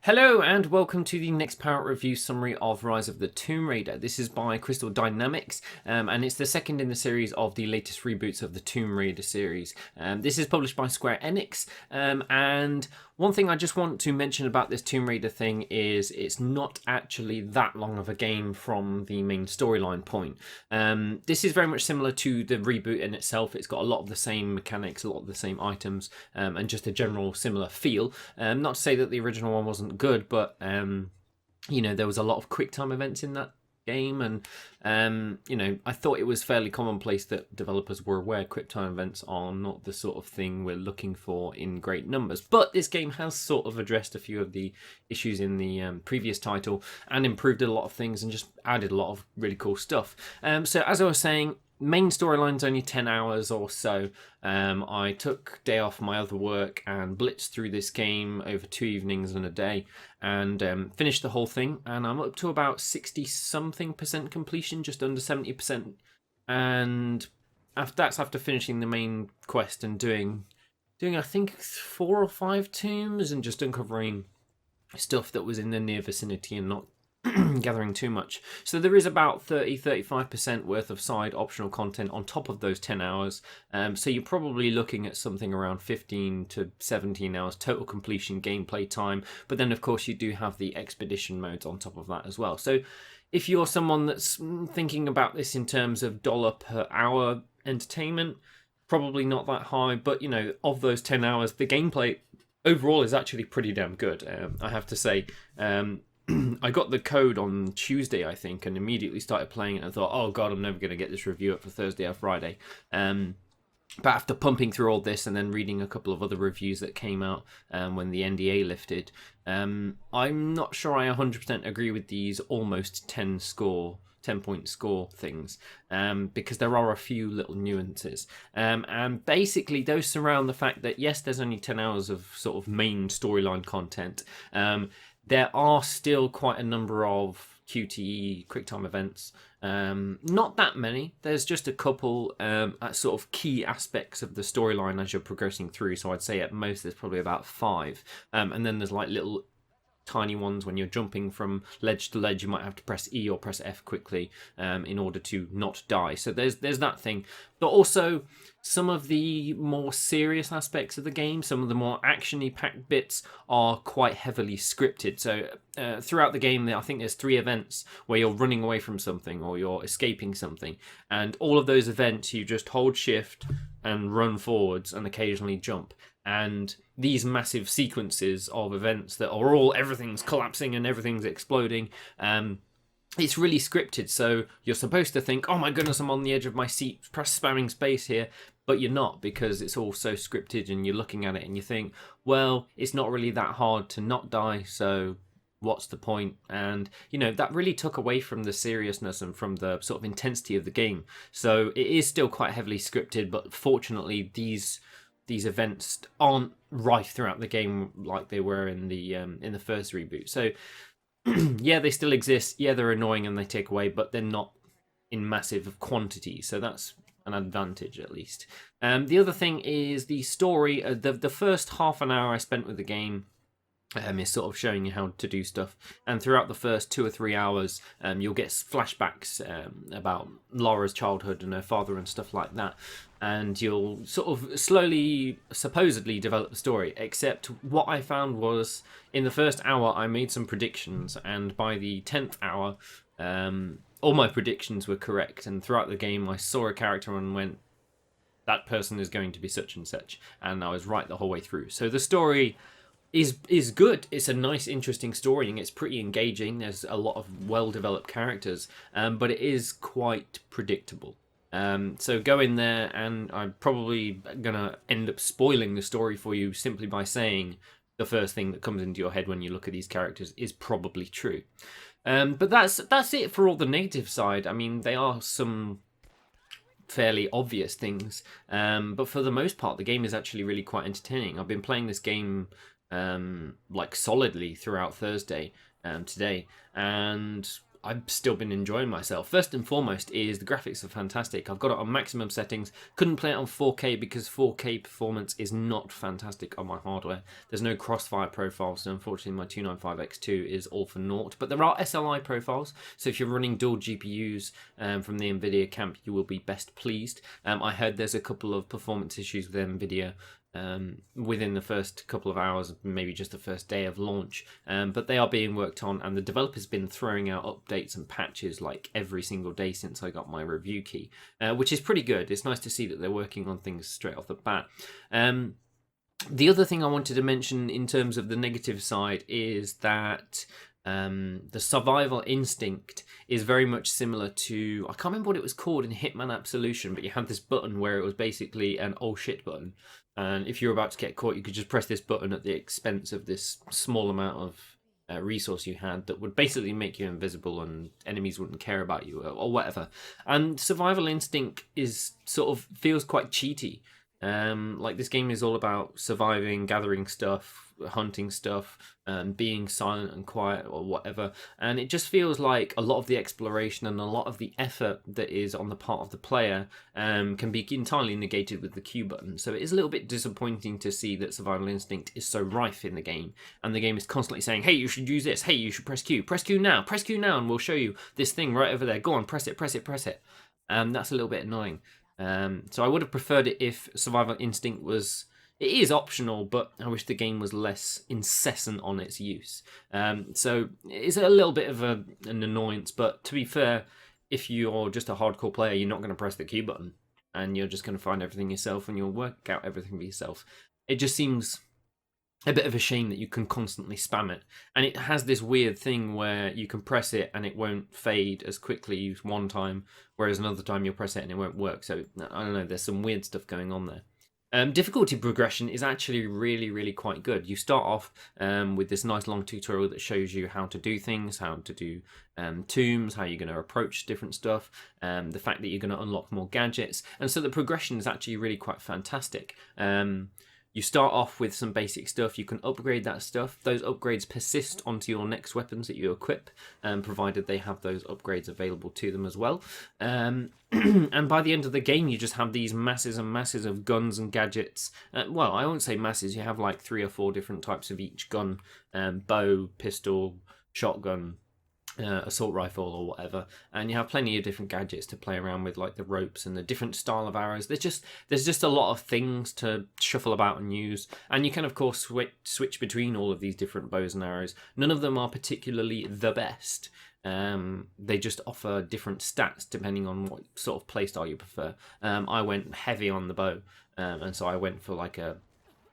Hello and welcome to the NextPowerUp review summary of Rise of the Tomb Raider. This is by Crystal Dynamics and it's the second in the series of the latest reboots of the Tomb Raider series. This is published by Square Enix and one thing I just want to mention about this Tomb Raider thing is it's not actually that long of a game from the main storyline point. This is very much similar to the reboot in itself. It's got a lot of the same mechanics, a lot of the same items, and just a general similar feel. Not to say that the original one wasn't good, but you know, there was a lot of quick time events in that game, and you know, I thought it was fairly commonplace that developers were aware quick time events are not the sort of thing we're looking for in great numbers. But this game has sort of addressed a few of the issues in the previous title and improved a lot of things and just added a lot of really cool stuff. So as I was saying, main storyline's only 10 hours or so. I took day off my other work and blitzed through this game over 2 evenings and a day and finished the whole thing, and I'm up to about 60-something% completion, just under 70%, and after finishing the main quest and doing I think 4 or 5 tombs and just uncovering stuff that was in the near vicinity and not gathering too much. So there is about 30-35% worth of side optional content on top of those 10 hours. So you're probably looking at something around 15 to 17 hours total completion gameplay time. But then of course you do have the expedition modes on top of that as well. So if you're someone that's thinking about this in terms of dollar per hour entertainment, probably not that high. But you know, of those 10 hours, the gameplay overall is actually pretty damn good. I have to say. I got the code on Tuesday, I think, and immediately started playing it and thought, oh god, I'm never going to get this review up for Thursday or Friday. But after pumping through all this and then reading a couple of other reviews that came out when the NDA lifted, I'm not sure I 100% agree with these almost 10-point score things, because there are a few little nuances. And basically those surround the fact that, yes, there's only 10 hours of sort of main storyline content. There are still quite a number of QTE QuickTime events. Not that many. There's just a couple at sort of key aspects of the storyline as you're progressing through. So I'd say at most there's probably about 5. And then there's like little tiny ones when you're jumping from ledge to ledge. You might have to press E or press F quickly in order to not die. So there's that thing. But also some of the more serious aspects of the game, some of the more action-y packed bits are quite heavily scripted. So throughout the game, I think there's 3 events where you're running away from something or you're escaping something. And all of those events, you just hold shift and run forwards and occasionally jump. And these massive sequences of events that are everything's collapsing and everything's exploding, it's really scripted. So you're supposed to think, oh my goodness, I'm on the edge of my seat, press spamming space here. But you're not, because it's all so scripted and you're looking at it and you think, well, it's not really that hard to not die, so what's the point? And, you know, that really took away from the seriousness and from the sort of intensity of the game. So it is still quite heavily scripted, but fortunately these events aren't rife throughout the game like they were in the first reboot. So yeah, they still exist. Yeah, they're annoying and they take away, but they're not in massive quantities. So that's an advantage, at least. The other thing is the story. The first half an hour I spent with the game is sort of showing you how to do stuff, and throughout the first 2 or 3 hours you'll get flashbacks about Laura's childhood and her father and stuff like that, and you'll sort of slowly supposedly develop the story. Except what I found was in the first hour I made some predictions, and by the 10th hour all my predictions were correct, and throughout the game I saw a character and went, that person is going to be such and such, and I was right the whole way through. So the story is good. It's a nice, interesting story, and it's pretty engaging. There's a lot of well-developed characters, but it is quite predictable. So go in there, and I'm probably gonna end up spoiling the story for you simply by saying the first thing that comes into your head when you look at these characters is probably true. But that's it for all the negative side. I mean, they are some fairly obvious things, but for the most part, the game is actually really quite entertaining. I've been playing this game like solidly throughout Thursday today, and I've still been enjoying myself. First and foremost is the graphics are fantastic. I've got it on maximum settings. Couldn't play it on 4K because 4K performance is not fantastic on my hardware. There's no crossfire profiles, so unfortunately my 295X2 is all for naught. But there are SLI profiles, so if you're running dual GPUs from the NVIDIA camp, you will be best pleased. I heard there's a couple of performance issues with NVIDIA within the first couple of hours, maybe just the first day of launch, but they are being worked on, and the developer's been throwing out updates and patches like every single day since I got my review key, which is pretty good. It's nice to see that they're working on things straight off the bat. The other thing I wanted to mention in terms of the negative side is that the survival instinct is very much similar to, I can't remember what it was called in Hitman Absolution, but you had this button where it was basically an oh shit button, and if you were about to get caught, you could just press this button at the expense of this small amount of resource you had that would basically make you invisible and enemies wouldn't care about you or whatever. And survival instinct is sort of feels quite cheaty. Like this game is all about surviving, gathering stuff, hunting stuff, being silent and quiet or whatever, and it just feels like a lot of the exploration and a lot of the effort that is on the part of the player can be entirely negated with the Q button. So it is a little bit disappointing to see that survival instinct is so rife in the game, and the game is constantly saying, hey, you should use this, hey, you should press Q now, and we'll show you this thing right over there, go on, press it. That's a little bit annoying. So I would have preferred it if survival instinct was, it is optional, but I wish the game was less incessant on its use. So it's a little bit of an annoyance, but to be fair, if you're just a hardcore player, you're not going to press the Q button, and you're just going to find everything yourself, and you'll work out everything for yourself. It just seems a bit of a shame that you can constantly spam it, and it has this weird thing where you can press it and it won't fade as quickly one time, whereas another time you'll press it and it won't work. So I don't know, there's some weird stuff going on there. Difficulty progression is actually really quite good. You start off with this nice long tutorial that shows you how to do things, how to do tombs, how you're going to approach different stuff, the fact that you're going to unlock more gadgets, and so the progression is actually really quite fantastic. You start off with some basic stuff. You can upgrade that stuff. Those upgrades persist onto your next weapons that you equip, provided they have those upgrades available to them as well. And by the end of the game, you just have these masses and masses of guns and gadgets. Well, I won't say masses. You have like 3 or 4 different types of each gun: bow, pistol, shotgun, assault rifle or whatever, and you have plenty of different gadgets to play around with, like the ropes and the different style of arrows. There's just a lot of things to shuffle about and use, and you can of course switch between all of these different bows and arrows. None of them are particularly the best. They just offer different stats depending on what sort of playstyle you prefer. I went heavy on the bow, and so I went for like a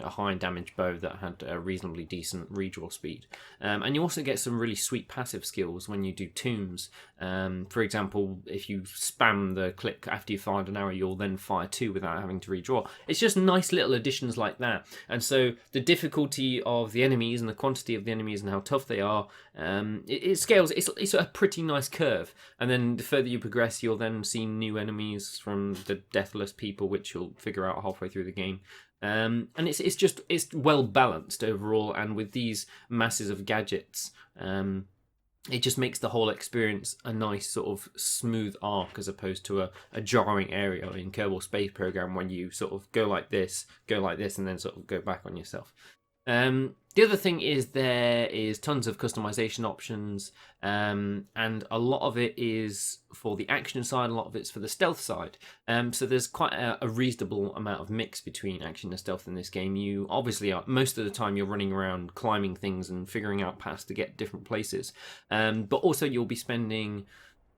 high damage bow that had a reasonably decent redraw speed, and you also get some really sweet passive skills when you do tombs. For example, if you spam the click after you fired an arrow, you'll then fire 2 without having to redraw. It's just nice little additions like that, and so the difficulty of the enemies and the quantity of the enemies and how tough they are, it scales. It's a pretty nice curve, and then the further you progress, you'll then see new enemies from the deathless people, which you'll figure out halfway through the game. And it's well balanced overall, and with these masses of gadgets, it just makes the whole experience a nice sort of smooth arc, as opposed to a jarring area in Kerbal Space Program when you sort of go like this, and then sort of go back on yourself. The other thing is there is tons of customization options, and a lot of it is for the action side, a lot of it's for the stealth side. So there's quite a reasonable amount of mix between action and stealth in this game. You obviously are, most of the time you're running around climbing things and figuring out paths to get different places, but also you'll be spending,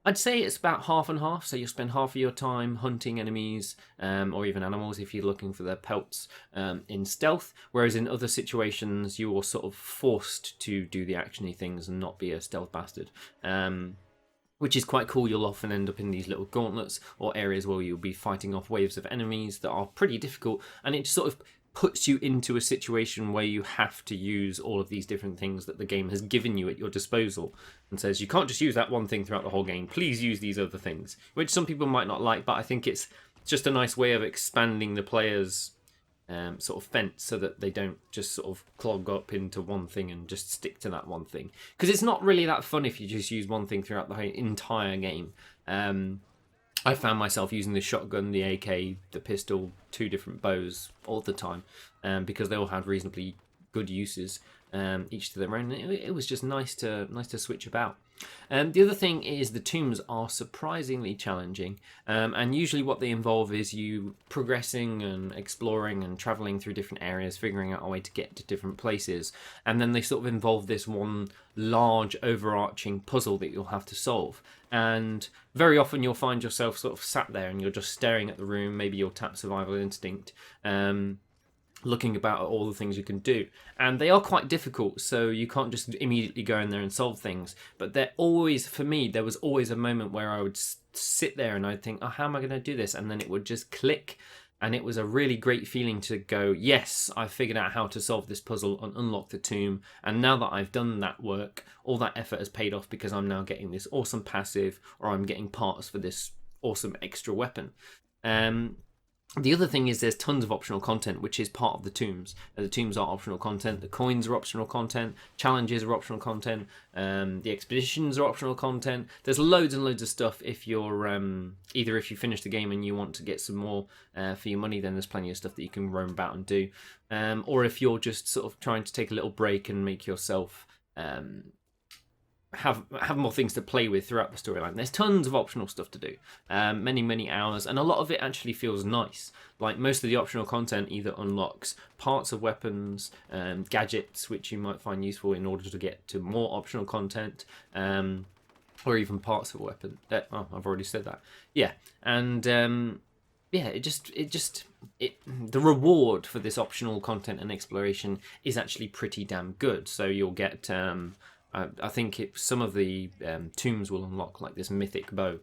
I'd say it's about half and half. So you'll spend half of your time hunting enemies, or even animals if you're looking for their pelts, in stealth, whereas in other situations you are sort of forced to do the actiony things and not be a stealth bastard, which is quite cool. You'll often end up in these little gauntlets or areas where you'll be fighting off waves of enemies that are pretty difficult, and it sort of puts you into a situation where you have to use all of these different things that the game has given you at your disposal, and says you can't just use that one thing throughout the whole game, please use these other things, which some people might not like, but I think it's just a nice way of expanding the player's sort of fence so that they don't just sort of clog up into one thing and just stick to that one thing. Because it's not really that fun if you just use one thing throughout the entire game. I found myself using the shotgun, the AK, the pistol, 2 different bows all the time, because they all had reasonably good uses, each to their own. It was just nice to switch about. The other thing is the tombs are surprisingly challenging, and usually what they involve is you progressing and exploring and travelling through different areas, figuring out a way to get to different places, and then they sort of involve this one large overarching puzzle that you'll have to solve. And very often you'll find yourself sort of sat there and you're just staring at the room, maybe you'll tap survival instinct, looking about at all the things you can do. And they are quite difficult, so you can't just immediately go in there and solve things. But they're always, for me, there was always a moment where I would sit there and I'd think, oh, how am I going to do this? And then it would just click. And it was a really great feeling to go, yes, I figured out how to solve this puzzle and unlock the tomb. And now that I've done that work, all that effort has paid off because I'm now getting this awesome passive, or I'm getting parts for this awesome extra weapon. The other thing is there's tons of optional content, which is part of the tombs. The tombs are optional content. The coins are optional content. Challenges are optional content. The expeditions are optional content. There's loads and loads of stuff. If you're either if you finish the game and you want to get some more for your money, then there's plenty of stuff that you can roam about and do. Or if you're just sort of trying to take a little break and make yourself have more things to play with throughout the storyline. There's tons of optional stuff to do, many hours, and a lot of it actually feels nice. Like most of the optional content either unlocks parts of weapons, gadgets which you might find useful in order to get to more optional content, or even parts of a weapon. Oh, I've already said that. Yeah, and yeah, the reward for this optional content and exploration is actually pretty damn good. So you'll get I think some of the tombs will unlock like this mythic bow,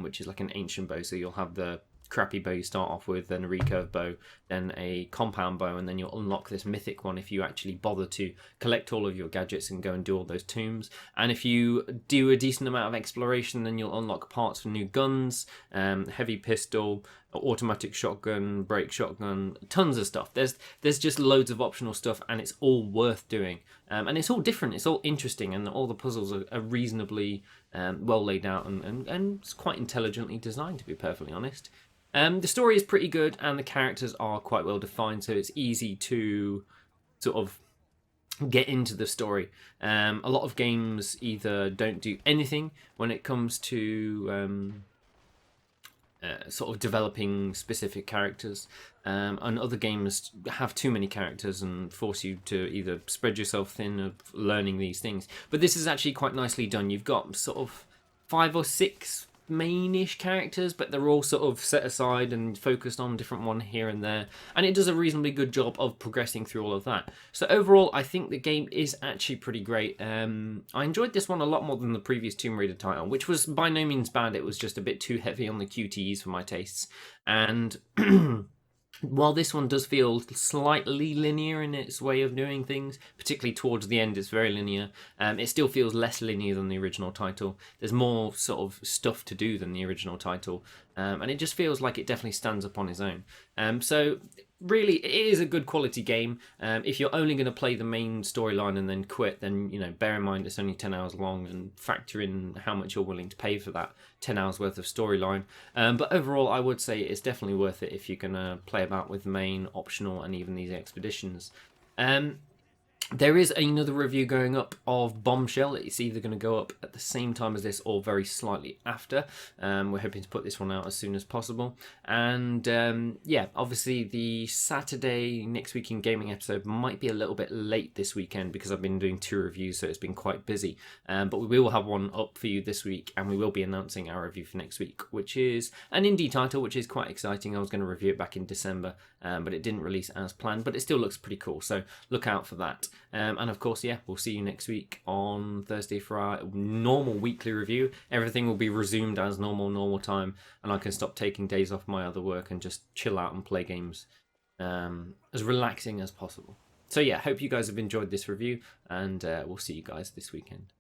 which is like an ancient bow. So you'll have the crappy bow you start off with, then a recurve bow, then a compound bow, and then you'll unlock this mythic one if you actually bother to collect all of your gadgets and go and do all those tombs. And if you do a decent amount of exploration, then you'll unlock parts for new guns, heavy pistol, automatic shotgun, break shotgun, tons of stuff. There's just loads of optional stuff, and it's all worth doing. And it's all different, it's all interesting, and all the puzzles are reasonably well laid out and it's quite intelligently designed, to be perfectly honest. The story is pretty good and the characters are quite well defined, so it's easy to sort of get into the story. A lot of games either don't do anything when it comes to sort of developing specific characters, and other games have too many characters and force you to either spread yourself thin of learning these things. But this is actually quite nicely done. You've got sort of 5 or 6 mainish characters, but they're all sort of set aside and focused on different one here and there, and it does a reasonably good job of progressing through all of that. So overall, I think the game is actually pretty great. I enjoyed this one a lot more than the previous Tomb Raider title, which was by no means bad. It was just a bit too heavy on the QTEs for my tastes, and while this one does feel slightly linear in its way of doing things, particularly towards the end, it's very linear. It still feels less linear than the original title. There's more sort of stuff to do than the original title, and it just feels like it definitely stands up on its own. So really, it is a good quality game. If you're only going to play the main storyline and then quit, then bear in mind it's only 10 hours long, and factor in how much you're willing to pay for that 10 hours worth of storyline. But overall, I would say it's definitely worth it if you're going to play about with the main, optional, and even these expeditions. There is another review going up of Bombshell. It's either going to go up at the same time as this or very slightly after. We're hoping to put this one out as soon as possible. And yeah, obviously the Saturday Next Week in Gaming episode might be a little bit late this weekend because I've been doing 2 reviews, so it's been quite busy. But we will have one up for you this week, and we will be announcing our review for next week, which is an indie title, which is quite exciting. I was going to review it back in December, but it didn't release as planned, but it still looks pretty cool, so look out for that. And of course, yeah, we'll see you next week on Thursday for our normal weekly review. Everything will be resumed as normal time, and I can stop taking days off my other work and just chill out and play games as relaxing as possible. So yeah, hope you guys have enjoyed this review, and we'll see you guys this weekend.